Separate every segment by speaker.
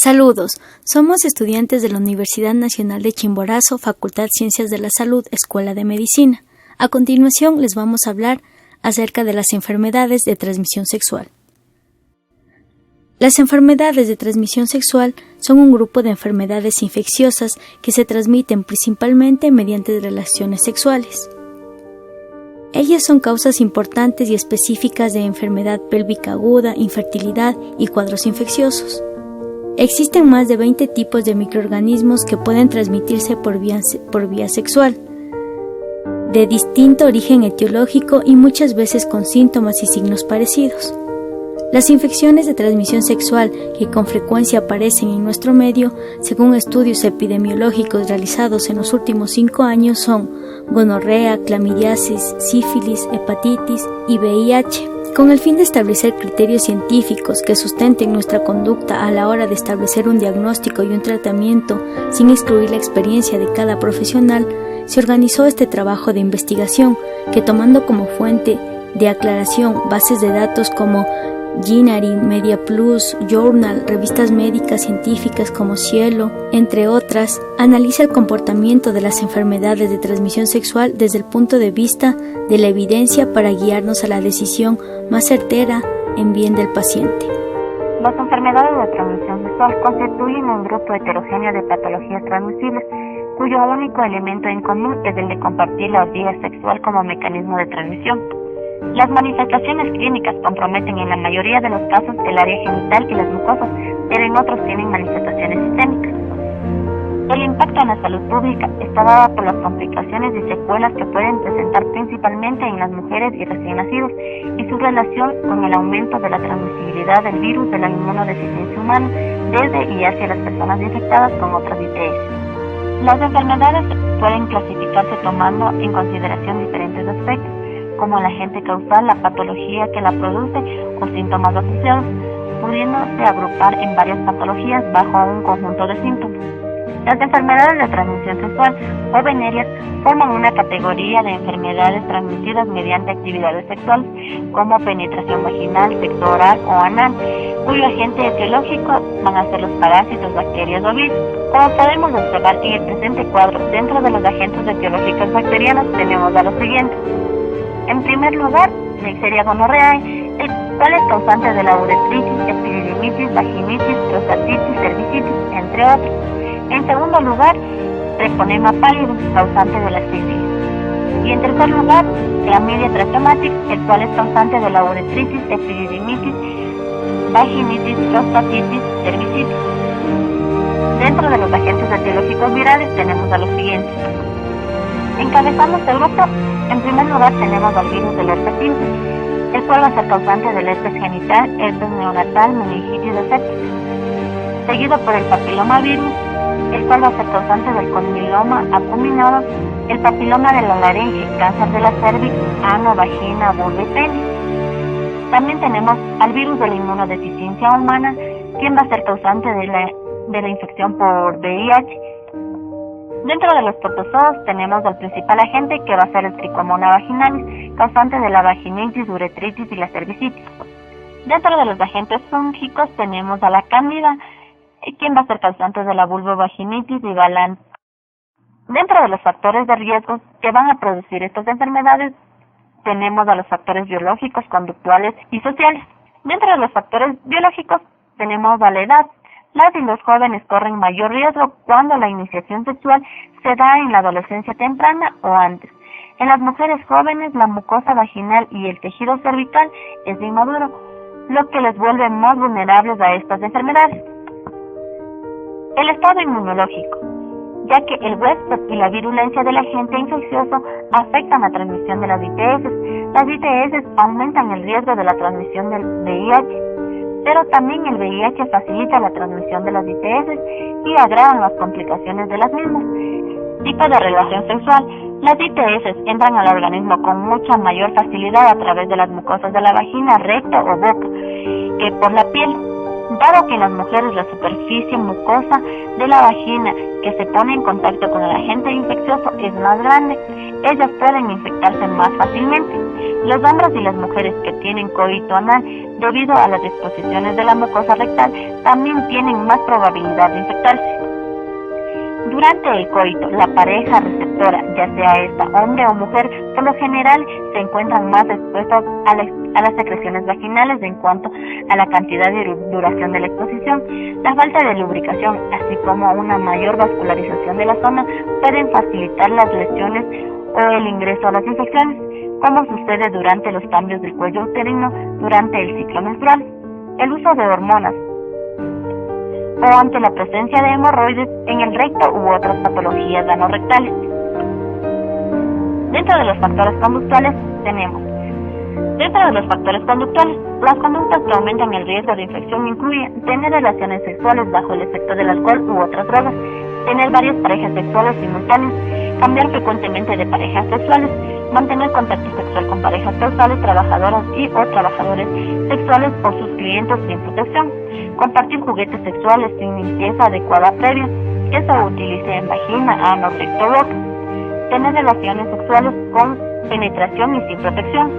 Speaker 1: Saludos, somos estudiantes de la Universidad Nacional de Chimborazo, Facultad Ciencias de la Salud, Escuela de Medicina. A continuación les vamos a hablar acerca de las enfermedades de transmisión sexual. Las enfermedades de transmisión sexual son un grupo de enfermedades infecciosas que se transmiten principalmente mediante relaciones sexuales. Ellas son causas importantes y específicas de enfermedad pélvica aguda, infertilidad y cuadros infecciosos. Existen más de 20 tipos de microorganismos que pueden transmitirse por vía sexual, de distinto origen etiológico y muchas veces con síntomas y signos parecidos. Las infecciones de transmisión sexual que con frecuencia aparecen en nuestro medio, según estudios epidemiológicos realizados en los últimos 5 años, son gonorrea, clamidiasis, sífilis, hepatitis y VIH. Con el fin de establecer criterios científicos que sustenten nuestra conducta a la hora de establecer un diagnóstico y un tratamiento sin excluir la experiencia de cada profesional, se organizó este trabajo de investigación que, tomando como fuente de aclaración bases de datos como Ginary, Media Plus, Journal, revistas médicas científicas como Cielo, entre otras, analiza el comportamiento de las enfermedades de transmisión sexual desde el punto de vista de la evidencia para guiarnos a la decisión más certera en bien del paciente.
Speaker 2: Las enfermedades de transmisión sexual constituyen un grupo heterogéneo de patologías transmisibles, cuyo único elemento en común es el de compartir la vía sexual como mecanismo de transmisión. Las manifestaciones clínicas comprometen en la mayoría de los casos el área genital y las mucosas, pero en otros tienen manifestaciones sistémicas. El impacto en la salud pública está dado por las complicaciones y secuelas que pueden presentar principalmente en las mujeres y recién nacidos y su relación con el aumento de la transmisibilidad del virus de la inmunodeficiencia humana desde y hacia las personas infectadas con otras ITS. Las enfermedades pueden clasificarse tomando en consideración diferentes aspectos, como el agente causal, la patología que la produce o síntomas asociados, pudiéndose agrupar en varias patologías bajo un conjunto de síntomas. Las enfermedades de transmisión sexual o venéreas forman una categoría de enfermedades transmitidas mediante actividades sexuales, como penetración vaginal, sexo oral o anal, cuyo agente etiológico van a ser los parásitos, bacterias o virus. Como podemos observar en el presente cuadro, dentro de los agentes etiológicos bacterianos tenemos a los siguientes. En primer lugar, Neisseria gonorrhoeae, el cual es causante de la uretritis, epididimitis, vaginitis, prostatitis, cervicitis, entre otros. En segundo lugar, Treponema pallidus, causante de la sífilis. Y en tercer lugar, Chlamydia trachomatis, el cual es causante de la uretritis, epididimitis, vaginitis, prostatitis, cervicitis. Dentro de los agentes etiológicos virales tenemos a los siguientes. Encabezando este grupo, en primer lugar tenemos al virus del herpes simple, el cual va a ser causante del herpes genital, herpes neonatal, meningitis de sepsis, seguido por el papilomavirus, el cual va a ser causante del condiloma acuminado, el papiloma de la laringe, cáncer de la cervix, ano, vagina, vulva y pene. También tenemos al virus de la inmunodeficiencia humana, quien va a ser causante de la infección por VIH. Dentro de los protozoos tenemos al principal agente que va a ser el Trichomonas vaginalis, causante de la vaginitis, uretritis y la cervicitis. Dentro de los agentes fúngicos tenemos a la cándida, quien va a ser causante de la vulvovaginitis y galán. Dentro de los factores de riesgo que van a producir estas enfermedades tenemos a los factores biológicos, conductuales y sociales. Dentro de los factores biológicos tenemos a la edad. Las y los jóvenes corren mayor riesgo cuando la iniciación sexual se da en la adolescencia temprana o antes. En las mujeres jóvenes, la mucosa vaginal y el tejido cervical es inmaduro, lo que les vuelve más vulnerables a estas enfermedades. El estado inmunológico, ya que el huésped y la virulencia del agente infeccioso afectan la transmisión de las ITS. Las ITS aumentan el riesgo de la transmisión del VIH. Pero también el VIH facilita la transmisión de las ITS y agravan las complicaciones de las mismas. Tipo de relación sexual. Las ITS entran al organismo con mucha mayor facilidad a través de las mucosas de la vagina, recto o boca, que por la piel. Dado que en las mujeres la superficie mucosa de la vagina que se pone en contacto con el agente infeccioso es más grande, ellas pueden infectarse más fácilmente. Los hombres y las mujeres que tienen coito anal debido a las disposiciones de la mucosa rectal, también tienen más probabilidad de infectarse. Durante el coito, la pareja receptora, ya sea esta hombre o mujer, por lo general se encuentran más expuestos a las secreciones vaginales en cuanto a la cantidad y duración de la exposición. La falta de lubricación, así como una mayor vascularización de la zona, pueden facilitar las lesiones o el ingreso a las infecciones, como sucede durante los cambios del cuello uterino durante el ciclo menstrual. El uso de hormonas o ante la presencia de hemorroides en el recto u otras patologías anorrectales. Dentro de los factores conductuales tenemos: las conductas que aumentan el riesgo de infección incluyen tener relaciones sexuales bajo el efecto del alcohol u otras drogas, tener varias parejas sexuales simultáneas, cambiar frecuentemente de parejas sexuales, mantener contacto sexual con parejas sexuales, trabajadoras y o trabajadores sexuales o sus clientes sin protección, compartir juguetes sexuales sin limpieza adecuada previa, que se utilice en vagina, ano, recto, boca, tener relaciones sexuales con penetración y sin protección,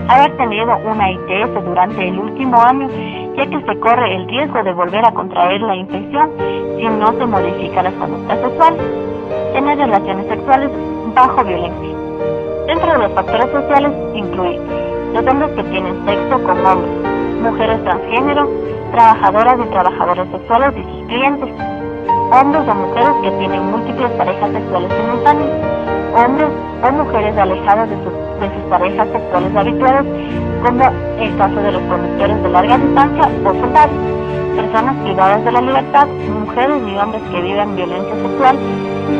Speaker 2: haber tenido una ITS durante el último año, ya que se corre el riesgo de volver a contraer la infección si no se modifica las conductas sexuales, tener relaciones sexuales bajo violencia. Dentro de los factores sociales incluye los hombres que tienen sexo con hombres, mujeres transgénero, trabajadoras y trabajadores sexuales y sus clientes, hombres o mujeres que tienen múltiples parejas sexuales simultáneas, hombres o mujeres alejadas de sus parejas sexuales habituales, como el caso de los conductores de larga distancia o soldados, personas privadas de la libertad, mujeres y hombres que viven violencia sexual,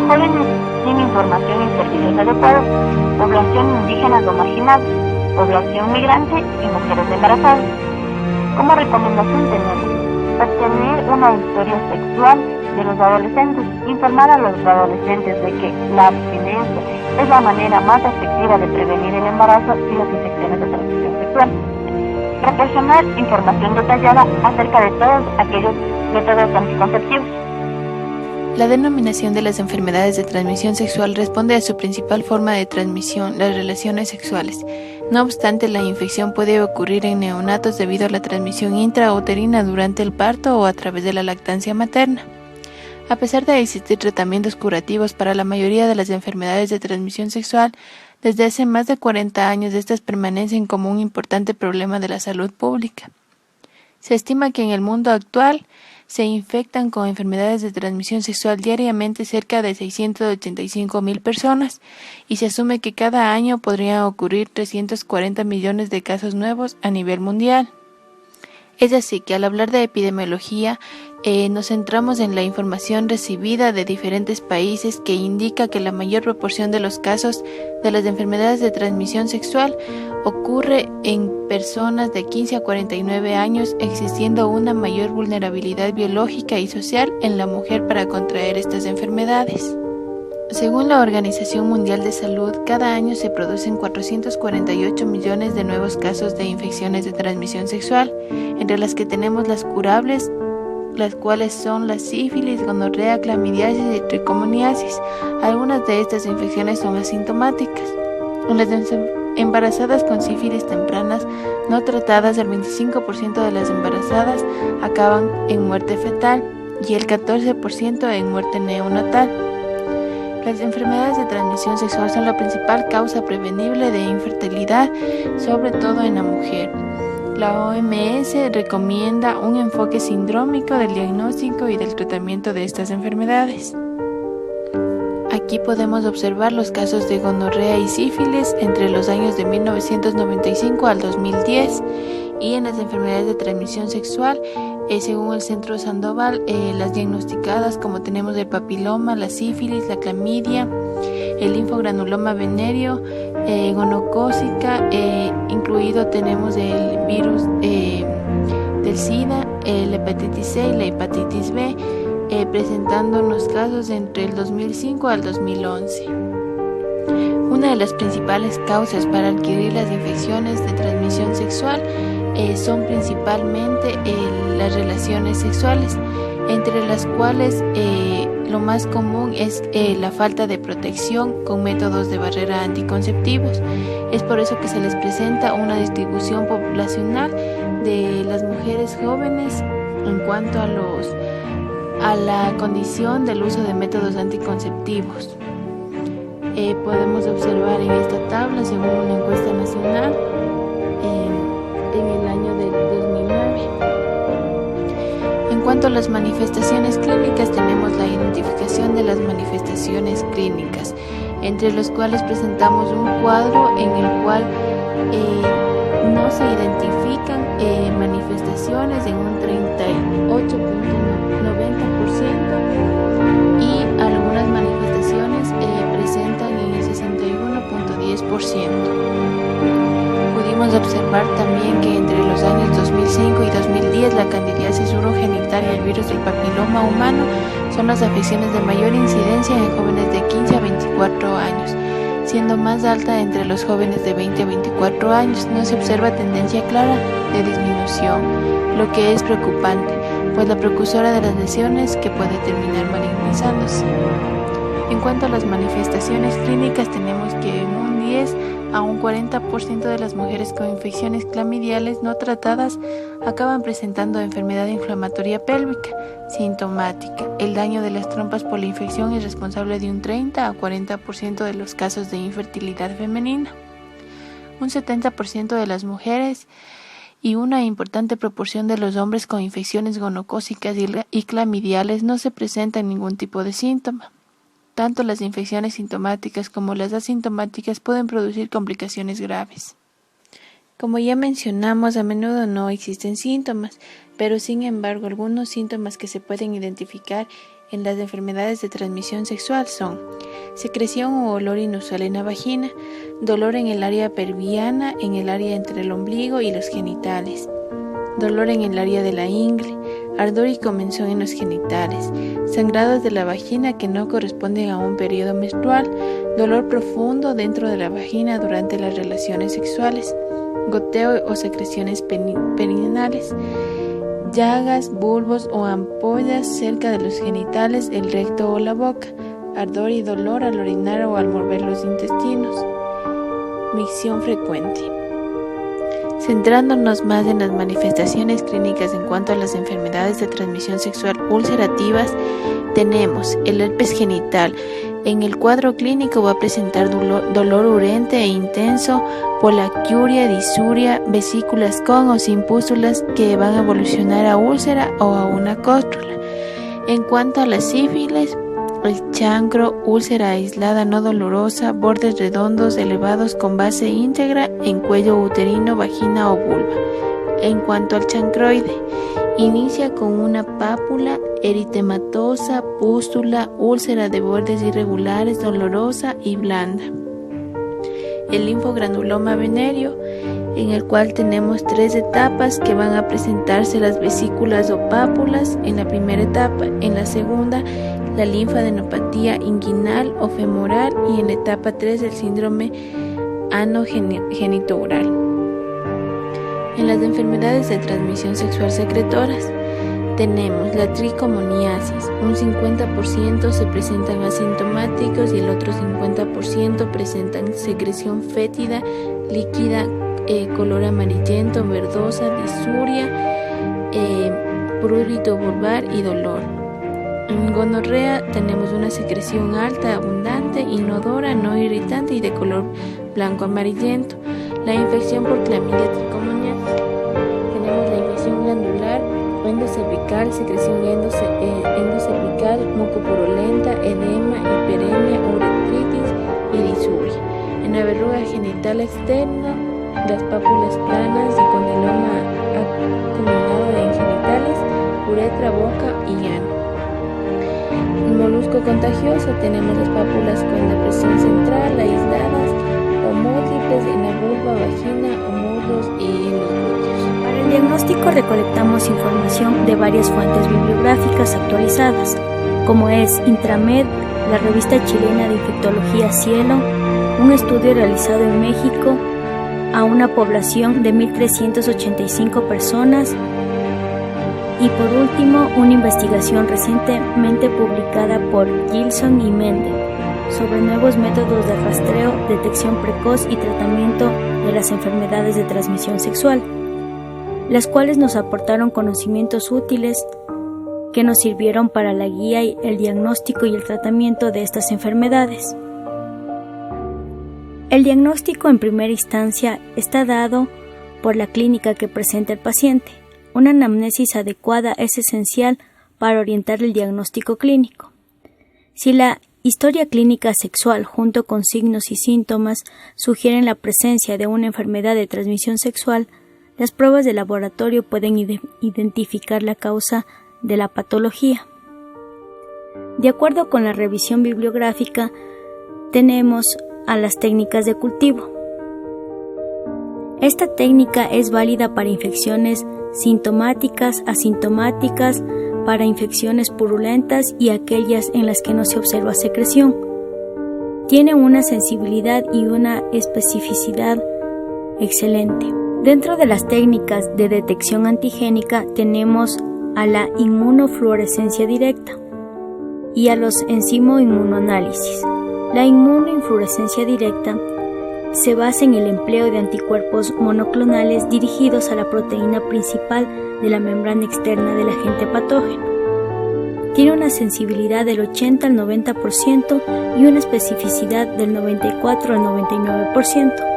Speaker 2: jóvenes sin información y servicios adecuados, población indígena o marginada, población migrante y mujeres embarazadas. Como recomendación tenemos: obtener una historia sexual de los adolescentes, informar a los adolescentes de que la abstinencia es la manera más efectiva de prevenir el embarazo y las infecciones de transmisión sexual, proporcionar información detallada acerca de todos aquellos métodos anticonceptivos.
Speaker 3: La denominación de las enfermedades de transmisión sexual responde a su principal forma de transmisión, las relaciones sexuales. No obstante, la infección puede ocurrir en neonatos debido a la transmisión intrauterina durante el parto o a través de la lactancia materna. A pesar de existir tratamientos curativos para la mayoría de las enfermedades de transmisión sexual, desde hace más de 40 años estas permanecen como un importante problema de la salud pública. Se estima que en el mundo actual se infectan con enfermedades de transmisión sexual diariamente cerca de 685,000 personas y se asume que cada año podrían ocurrir 340 millones de casos nuevos a nivel mundial. Es así que al hablar de epidemiología nos centramos en la información recibida de diferentes países que indica que la mayor proporción de los casos de las enfermedades de transmisión sexual ocurre en personas de 15 a 49 años, existiendo una mayor vulnerabilidad biológica y social en la mujer para contraer estas enfermedades. Según la Organización Mundial de Salud, cada año se producen 448 millones de nuevos casos de infecciones de transmisión sexual, entre las que tenemos las curables, las cuales son la sífilis, gonorrea, clamidiasis y tricomoniasis. Algunas de estas infecciones son asintomáticas. En las embarazadas con sífilis tempranas no tratadas, el 25% de las embarazadas acaban en muerte fetal y el 14% en muerte neonatal. Las enfermedades de transmisión sexual son la principal causa prevenible de infertilidad, sobre todo en la mujer. La OMS recomienda un enfoque sindrómico del diagnóstico y del tratamiento de estas enfermedades. Aquí podemos observar los casos de gonorrea y sífilis entre los años de 1995 al 2010 y en las enfermedades de transmisión sexual, según el Centro Sandoval, las diagnosticadas como tenemos el papiloma, la sífilis, la clamidia, el linfogranuloma venéreo, gonocócica, incluido tenemos el virus del SIDA, la hepatitis C y la hepatitis B, presentándonos casos entre el 2005 al 2011. Una de las principales causas para adquirir las infecciones de transmisión sexual son principalmente las relaciones sexuales, entre las cuales lo más común es la falta de protección con métodos de barrera anticonceptivos. Es por eso que se les presenta una distribución poblacional de las mujeres jóvenes en cuanto a la condición del uso de métodos anticonceptivos. Podemos observar en esta tabla, según una encuesta nacional, en el año del 2009. En cuanto a las manifestaciones clínicas, tenemos la identificación de las manifestaciones clínicas, entre los cuales presentamos un cuadro en el cual no se identifican manifestaciones en un 38.90% y algunas manifestaciones presentan en el 61.10%. Pudimos observar también que entre los años 2005 y 2010 la candidiasis urogenital y el virus del papiloma humano son las afecciones de mayor incidencia en jóvenes de 15 a 24 años, siendo más alta entre los jóvenes de 20 a 24 años. No se observa tendencia clara de disminución, lo que es preocupante, pues la precursora de las lesiones que puede terminar malignizándose. En cuanto a las manifestaciones clínicas, tenemos que en un 10 a un 40% de las mujeres con infecciones clamidiales no tratadas acaban presentando enfermedad inflamatoria pélvica sintomática. El daño de las trompas por la infección es responsable de un 30 a 40% de los casos de infertilidad femenina. Un 70% de las mujeres y una importante proporción de los hombres con infecciones gonocócicas y clamidiales no se presentan ningún tipo de síntoma. Tanto las infecciones sintomáticas como las asintomáticas pueden producir complicaciones graves. Como ya mencionamos, a menudo no existen síntomas, pero sin embargo algunos síntomas que se pueden identificar en las enfermedades de transmisión sexual son secreción o olor inusual en la vagina, dolor en el área pelviana, en el área entre el ombligo y los genitales, dolor en el área de la ingle, ardor y comezón en los genitales, sangrados de la vagina que no corresponden a un periodo menstrual, dolor profundo dentro de la vagina durante las relaciones sexuales, goteo o secreciones perineales, llagas, bulbos o ampollas cerca de los genitales, el recto o la boca, ardor y dolor al orinar o al mover los intestinos, micción frecuente. Centrándonos más en las manifestaciones clínicas en cuanto a las enfermedades de transmisión sexual ulcerativas, tenemos el herpes genital. En el cuadro clínico va a presentar dolor urente e intenso, poliacuria, disuria, vesículas con o sin pústulas que van a evolucionar a úlcera o a una cóstrula. En cuanto a la sífilis, el chancro, úlcera aislada no dolorosa, bordes redondos elevados con base íntegra en cuello uterino, vagina o vulva. En cuanto al chancroide, inicia con una pápula eritematosa, pústula, úlcera de bordes irregulares, dolorosa y blanda. El linfogranuloma venéreo, en el cual tenemos 3 etapas que van a presentarse las vesículas o pápulas en la primera etapa, en la segunda la linfadenopatía inguinal o femoral y en la etapa 3 el síndrome anogenitoural. En las enfermedades de transmisión sexual secretoras tenemos la tricomoniasis, un 50% se presentan asintomáticos y el otro 50% presentan secreción fétida, líquida, color amarillento, verdosa, disuria, prurito vulvar y dolor. En gonorrea tenemos una secreción alta, abundante, inodora, no irritante y de color blanco amarillento. La infección por clamidia tricomoniasis. Tenemos la infección glandular, endocervical, secreción endocervical, mucopurulenta, edema, hiperemia, uretritis y disuria. En la verruga genital externa, las pápulas planas y con el loma acuminado en genitales, uretra, boca y ano. El molusco contagioso, tenemos las pápulas con depresión central, aisladas o múltiples en la vulva, vagina o muslos y en los glúteos.
Speaker 1: Para el diagnóstico recolectamos información de varias fuentes bibliográficas actualizadas, como es Intramed, la revista chilena de infectología Cielo, un estudio realizado en México a una población de 1.385 personas y por último una investigación recientemente publicada por Gilson y Mendel sobre nuevos métodos de rastreo, detección precoz y tratamiento de las enfermedades de transmisión sexual. las cuales nos aportaron conocimientos útiles que nos sirvieron para la guía y el diagnóstico y el tratamiento de estas enfermedades. El diagnóstico en primera instancia está dado por la clínica que presenta el paciente. Una anamnesis adecuada es esencial para orientar el diagnóstico clínico. Si la historia clínica sexual junto con signos y síntomas sugieren la presencia de una enfermedad de transmisión sexual, las pruebas de laboratorio pueden identificar la causa de la patología. De acuerdo con la revisión bibliográfica, tenemos a las técnicas de cultivo. Esta técnica es válida para infecciones sintomáticas, asintomáticas, para infecciones purulentas y aquellas en las que no se observa secreción. Tiene una sensibilidad y una especificidad excelente. Dentro de las técnicas de detección antigénica tenemos a la inmunofluorescencia directa y a los enzimo-inmunoanálisis. La inmunofluorescencia directa se basa en el empleo de anticuerpos monoclonales dirigidos a la proteína principal de la membrana externa del agente patógeno. Tiene una sensibilidad del 80 al 90% y una especificidad del 94 al 99%.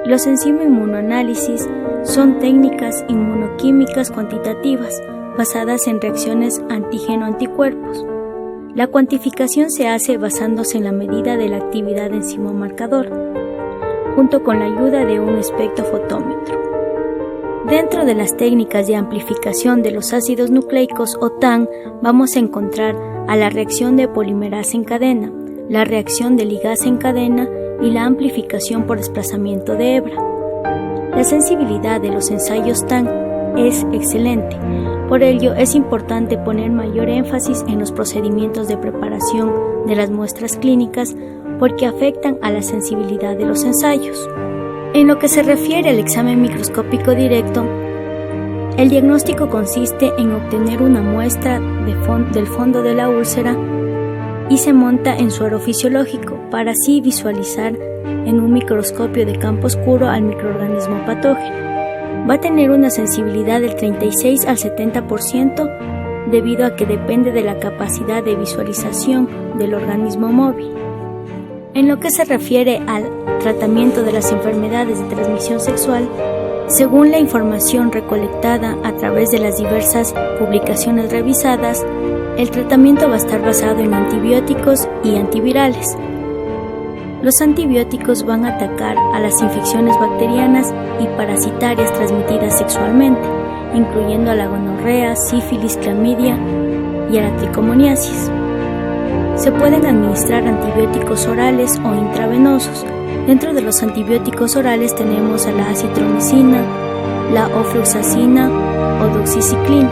Speaker 1: Los enzimo-inmunoanálisis son técnicas inmunoquímicas cuantitativas basadas en reacciones antígeno-anticuerpos. La cuantificación se hace basándose en la medida de la actividad enzimomarcador, junto con la ayuda de un espectrofotómetro. Dentro de las técnicas de amplificación de los ácidos nucleicos o TAN vamos a encontrar a la reacción de polimerasa en cadena, la reacción de ligasa en cadena y la amplificación por desplazamiento de hebra. La sensibilidad de los ensayos TAN es excelente, por ello es importante poner mayor énfasis en los procedimientos de preparación de las muestras clínicas porque afectan a la sensibilidad de los ensayos. En lo que se refiere al examen microscópico directo, el diagnóstico consiste en obtener una muestra del fondo de la úlcera y se monta en suero fisiológico para así visualizar en un microscopio de campo oscuro al microorganismo patógeno. Va a tener una sensibilidad del 36 al 70% debido a que depende de la capacidad de visualización del organismo móvil. En lo que se refiere al tratamiento de las enfermedades de transmisión sexual, según la información recolectada a través de las diversas publicaciones revisadas, el tratamiento va a estar basado en antibióticos y antivirales. Los antibióticos van a atacar a las infecciones bacterianas y parasitarias transmitidas sexualmente, incluyendo a la gonorrea, sífilis, clamidia y a la tricomoniasis. Se pueden administrar antibióticos orales o intravenosos. Dentro de los antibióticos orales tenemos a la acitromicina, la ofloxacina o doxiciclina.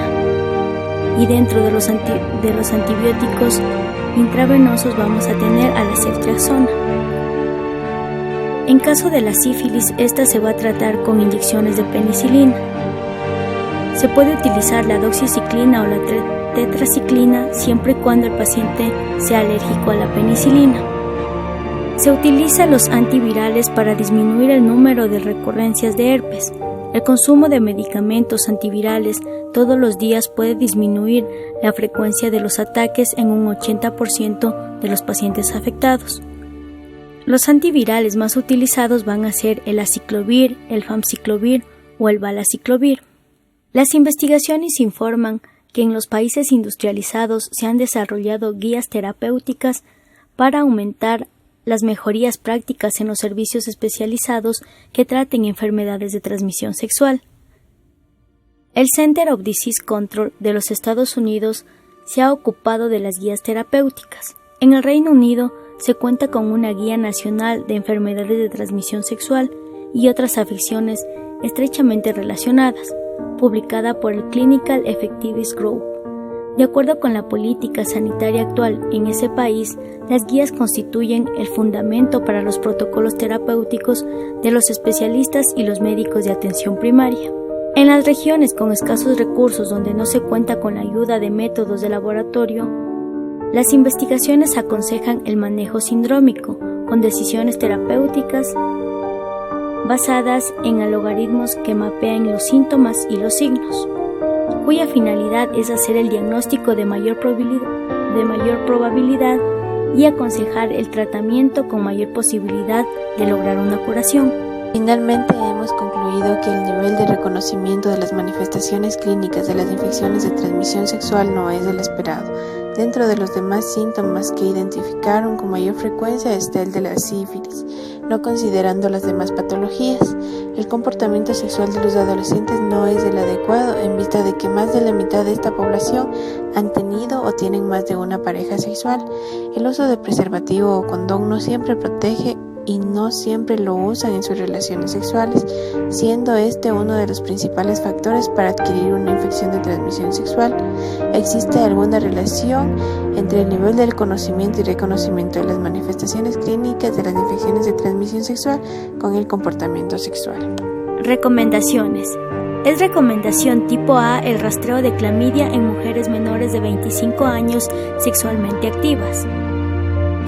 Speaker 1: Y dentro de los antibióticos intravenosos vamos a tener a la ceftriaxona. En caso de la sífilis, esta se va a tratar con inyecciones de penicilina. Se puede utilizar la doxiciclina o la tetraciclina siempre y cuando el paciente sea alérgico a la penicilina. Se utilizan los antivirales para disminuir el número de recurrencias de herpes. El consumo de medicamentos antivirales todos los días puede disminuir la frecuencia de los ataques en un 80% de los pacientes afectados. Los antivirales más utilizados van a ser el aciclovir, el famciclovir o el valaciclovir. Las investigaciones informan que en los países industrializados se han desarrollado guías terapéuticas para aumentar las mejorías prácticas en los servicios especializados que traten enfermedades de transmisión sexual. El Center of Disease Control de los Estados Unidos se ha ocupado de las guías terapéuticas. En el Reino Unido se cuenta con una guía nacional de enfermedades de transmisión sexual y otras afecciones estrechamente relacionadas, publicada por el Clinical Effectiveness Group. De acuerdo con la política sanitaria actual en ese país, las guías constituyen el fundamento para los protocolos terapéuticos de los especialistas y los médicos de atención primaria. En las regiones con escasos recursos donde no se cuenta con la ayuda de métodos de laboratorio, las investigaciones aconsejan el manejo sindrómico, con decisiones terapéuticas basadas en algoritmos que mapean los síntomas y los signos, cuya finalidad es hacer el diagnóstico de mayor probabilidad y aconsejar el tratamiento con mayor posibilidad de lograr una curación.
Speaker 3: Finalmente, hemos concluido que el nivel de reconocimiento de las manifestaciones clínicas de las infecciones de transmisión sexual no es el esperado. Dentro de los demás síntomas que identificaron con mayor frecuencia está el de la sífilis, no considerando las demás patologías. El comportamiento sexual de los adolescentes no es el adecuado en vista de que más de la mitad de esta población han tenido o tienen más de una pareja sexual. El uso de preservativo o condón no siempre protege y no siempre lo usan en sus relaciones sexuales, siendo este uno de los principales factores para adquirir una infección de transmisión sexual. ¿Existe alguna relación entre el nivel del conocimiento y reconocimiento de las manifestaciones clínicas de las infecciones de transmisión sexual con el comportamiento sexual?
Speaker 1: Recomendaciones. Es recomendación tipo A el rastreo de clamidia en mujeres menores de 25 años sexualmente activas.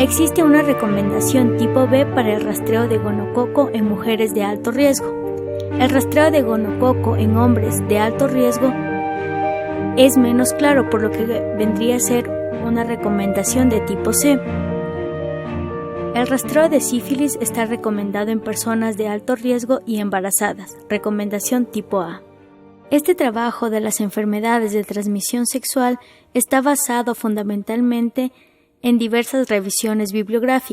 Speaker 1: Existe una recomendación tipo B para el rastreo de gonococo en mujeres de alto riesgo. El rastreo de gonococo en hombres de alto riesgo es menos claro, por lo que vendría a ser una recomendación de tipo C. El rastreo de sífilis está recomendado en personas de alto riesgo y embarazadas, recomendación tipo A. Este trabajo de las enfermedades de transmisión sexual está basado fundamentalmente en diversas revisiones bibliográficas.